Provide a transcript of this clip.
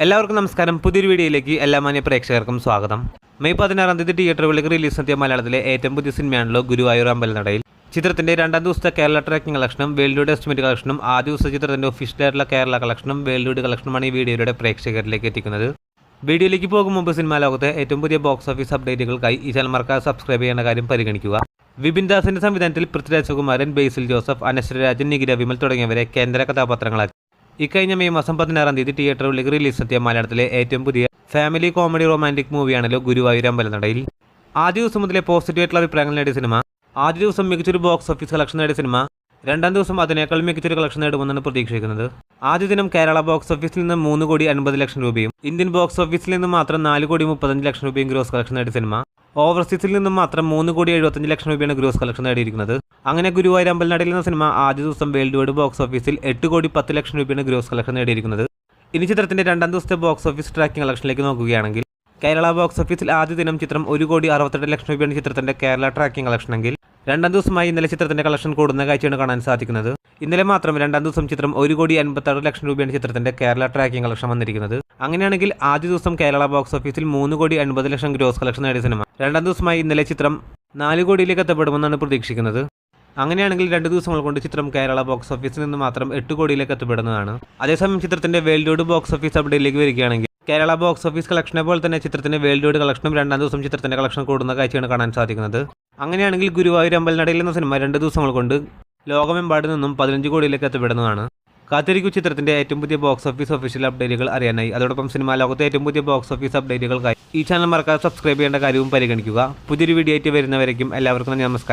എല്ലാവർക്കും നമസ്കാരം. പുതിയൊരു വീഡിയോയിലേക്ക് എല്ലാ മാന്യ പ്രേക്ഷകർക്കും സ്വാഗതം. മെയ് 16 തിയേറ്ററുകളിലേക്ക് റിലീസ് നടത്തിയ മലയാളത്തിലെ ഏറ്റവും പുതിയ സിനിമയാണല്ലോ ഗുരുവായൂർ അമ്പലനടയിൽ. ചിത്രത്തിന്റെ രണ്ടാം ദിവസത്തെ കേരള ട്രാക്കിംഗ് കളക്ഷനും വേൾഡ് വൈഡ് എസ്റ്റിമേറ്റ് കളക്ഷനും ആദ്യ ദിവസത്തെ ചിത്രത്തിന്റെ ഒഫീഷ്യലായിട്ടുള്ള കേരള കളക്ഷനും വേൾഡ് വൈഡ് കളക്ഷനുമാണ് ഈ വീഡിയോയുടെ പ്രേക്ഷകരിലേക്ക് എത്തിക്കുന്നത്. വീഡിയോയിലേക്ക് പോകും മുമ്പ് സിനിമാ ലോകത്തെ ഏറ്റവും പുതിയ ബോക്സ് ഓഫീസ് അപ്ഡേറ്റുകൾക്കായി ഈ ചാനൽ മറക്കാതെ സബ്സ്ക്രൈബ് ചെയ്യേണ്ട കാര്യം പരിഗണിക്കുക. വിപിൻ ദാസിന്റെ സംവിധാനത്തിൽ പൃഥ്വിരാജ് സുകുമാരൻ, ബേസിൽ ജോസഫ്, അനശ്വര രാജൻ, നികിര വിമൽ തുടങ്ങിയവരെ കേന്ദ്ര കഥാപാത്രങ്ങളാക്കി ഇക്കഴിഞ്ഞ മെയ് 16 തിയേറ്ററുകളിലേക്ക് റിലീസ് നടത്തിയ മലയാളത്തിലെ ഏറ്റവും പുതിയ ഫാമിലി കോമഡി റൊമാൻറ്റിക് മൂവിയാണല്ലോ ഗുരുവായൂർ അമ്പലനടയിൽ. ആദ്യ ദിവസം മുതലേ പോസിറ്റീവായിട്ടുള്ള അഭിപ്രായങ്ങൾ നേടിയ സിനിമ ആദ്യ ദിവസം മികച്ചൊരു ബോക്സ് ഓഫീസ് കളക്ഷൻ നേടിയ സിനിമ രണ്ടാം ദിവസം അതിനേക്കാൾ മികച്ചൊരു കളക്ഷൻ നേടുമെന്നാണ് പ്രതീക്ഷിക്കുന്നത്. ആദ്യ ദിനം കേരള ബോക്സ് ഓഫീസിൽ നിന്ന് 3,50,00,000 രൂപയും ഇന്ത്യൻ ബോക്സ് ഓഫീസിൽ നിന്ന് മാത്രം 4,35,00,000 രൂപയും ഗ്രോസ് കളക്ഷൻ നേടിയ സിനിമ ഓവർസീസിൽ നിന്നും മാത്രം 3,75,00,000 രൂപയാണ് ഗ്രോസ് കളക്ഷൻ നേടിയിരിക്കുന്നത്. അങ്ങനെ ഗുരുവായൂർ അമ്പലനടയിൽ എന്ന സിനിമ ആദ്യ ദിവസം വേൾഡ് വൈഡ് ബോക്സ് ഓഫീസിൽ 8,10,00,000 രൂപയാണ് ഗ്രോസ് കളക്ഷൻ നേടിയിരിക്കുന്നത്. ഇനി ചിത്രത്തിന്റെ രണ്ടാം ദിവസത്തെ ബോക്സ് ഓഫീസ് ട്രാക്കിംഗ് കളക്ഷനിലേക്ക് നോക്കുകയാണെങ്കിൽ കേരള ബോക്സ് ഓഫീസിൽ ആദ്യ ദിനം ചിത്രം 1,62,00,000 രൂപയാണ് ചിത്രത്തിന്റെ കേരള ട്രാക്കിംഗ് കളക്ഷനെങ്കിൽ രണ്ടാം ദിവസമായി ഇന്നലെ ചിത്രത്തിന്റെ കളക്ഷൻ കൂടുന്ന കാഴ്ചയാണ് കാണാൻ സാധിക്കുന്നത്. ഇന്നലെ മാത്രം രണ്ടാം ദിവസം ചിത്രം 1,56,00,000 രൂപയാണ് ചിത്രത്തിന്റെ കേരള ട്രാക്കിംഗ് കളക്ഷൻ വന്നിരിക്കുന്നത്. അങ്ങനെയാണെങ്കിൽ ആദ്യ ദിവസം കേരള ബോക്സ് ഓഫീസിൽ 3,80,00,000 ഗ്രോസ് കളക്ഷൻ നേടിയ സിനിമ രണ്ടാം ദിവസമായി ഇന്നലെ ചിത്രം 4 കോടിയിലേക്ക് എത്തപ്പെടുമെന്നാണ് പ്രതീക്ഷിക്കുന്നത്. അങ്ങനെയാണെങ്കിൽ 2 ദിവസങ്ങൾ കൊണ്ട് ചിത്രം കേരള ബോക്സ് ഓഫീസിൽ നിന്ന് മാത്രം 8 കോടിയിലേക്ക് എത്തപ്പെടുന്നതാണ്. അതേസമയം ചിത്രത്തിന്റെ വേൾഡ് വൈഡ് ബോക്സ് ഓഫീസ് അപ്ഡേറ്റിലേക്ക് വരികയാണെങ്കിൽ കേരള ബോക്സ് ഓഫീസ് കളക്ഷനെ പോലെ തന്നെ ചിത്രത്തിന്റെ വേൾഡ് വൈഡ് കളക്ഷനും രണ്ടാം ദിവസം ചിത്രത്തിന്റെ കളക്ഷൻ കൂടുന്ന കാഴ്ചയാണ് കാണാൻ സാധിക്കുന്നത്. അങ്ങനെയാണെങ്കിൽ ഗുരുവായൂർ അമ്പലനടയിൽ എന്ന സിനിമ 2 ദിവസങ്ങൾ കൊണ്ട് ലോകമെമ്പാട് നിന്നും 15 കോടിയിലേക്ക് എത്തപ്പെടുന്നതാണ്. കാത്തിരിക്കൂ ചിത്രത്തിന്റെ ഏറ്റവും പുതിയ ബോക്സ് ഓഫീസ് ഒഫീഷ്യൽ അപ്ഡേറ്റുകൾ അറിയാനായി. അതോടൊപ്പം സിനിമാ ലോകത്തെ ഏറ്റവും പുതിയ ബോക്സ് ഓഫീസ് അപ്ഡേറ്റുകൾക്കായി ഈ ചാനൽ മറക്കാതെ സബ്സ്ക്രൈബ് ചെയ്യേണ്ട കാര്യവും പരിഗണിക്കുക. പുതിയൊരു വീഡിയോ ആയിട്ട് വരുന്നവരേക്കും എല്ലാവർക്കും നമസ്കാരം.